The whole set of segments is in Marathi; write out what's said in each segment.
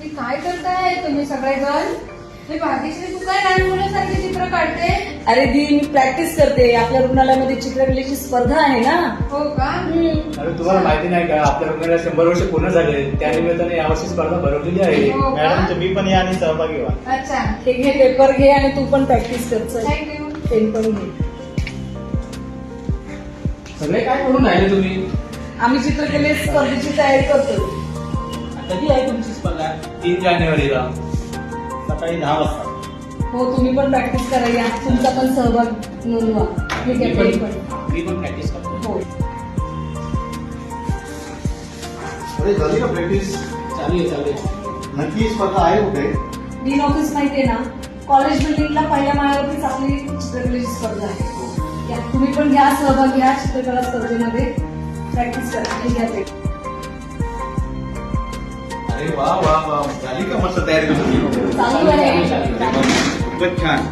हे काय करताय तुम्ही सगळेजण? हे भाग्यश्री, तू काय लहान मुलासारखी चित्र काढते? अरे दी, मी प्रॅक्टिस करते. आपल्या रुग्णालयामध्ये चित्रकलेची स्पर्धा आहे ना. हो का? अरे तुम्हाला माहिती नाही का, आपल्या रुग्णालयाला 100 वर्ष पूर्ण झाले, त्यानिमित्ताने यावर्षी स्पर्धा भरवलेली आहे. हो का? मॅडम तुम्ही पण या आणि सहभागी व्हा. अच्छा, हे घे, पेपर घे आणि तू पण प्रॅक्टिस कर. चल, थँक्यू. पेन पण घे. सगळे काय करून राहिले तुम्ही? आम्ही चित्रकले स्पर्धेची तयारी करतो. कधी आहे तुमची स्पर्धा? 3 जानेवारीला. सकाळी 10 वाजता. हो, तुम्ही पण प्रॅक्टिस करा. या, तुमचा पण सहभाग नोंदवा. ठीक आहे, पेन पण. मी पण प्रॅक्टिस करतो. हो, अरे झाली का प्रॅक्टिस? चालू आहे. नक्की स्पर्धा आहे कुठे? डीन ऑफिस माहितीये ना, कॉलेज बिल्डिंगला पहिल्या माळ्यावरतीच आपली चित्रकलेची स्पर्धा आहे. या, तुम्ही पण घ्या, सहभाग घ्या चित्रकला स्पर्धेमध्ये. प्रॅक्टिस करा. हे घ्या पेन. अरे वा वा वा, झाली का मस्त तयारी तुमची? चालू आहे. खूपच छान.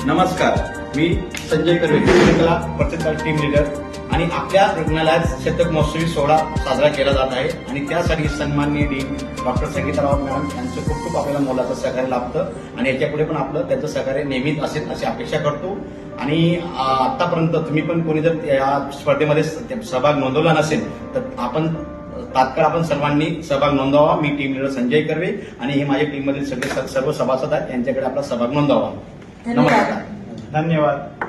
नमस्कार, मी संजय कर्वे, चित्रकला प्रतिष्ठान टीम लीडर. आणि आपल्या रुग्णालयात शतक महोत्सवी सोहळा साजरा केला जात आहे आणि त्यासाठी सन्माननीय dean doctor Sangeeta Rawat madam यांचं खूप खूप आपल्याला मोलाचं सहकार्य लाभतं आणि याच्यापुढे पण आपलं त्यांचं सहकार्य नेहमीच असेल अशी अपेक्षा करतो. आणि आतापर्यंत तुम्ही पण कोणी जर या स्पर्धेमध्ये सहभाग नोंदवला नसेल तर आपण तात्काळ आपण सर्वांनी सहभाग नोंदवावा. मी टीम लीडर संजय कर्वे आणि हे माझ्या टीममधील सगळे सर्व सभासद आहेत, यांच्याकडे आपला सहभाग नोंदवावा. धन्यवाद. धन्यवाद.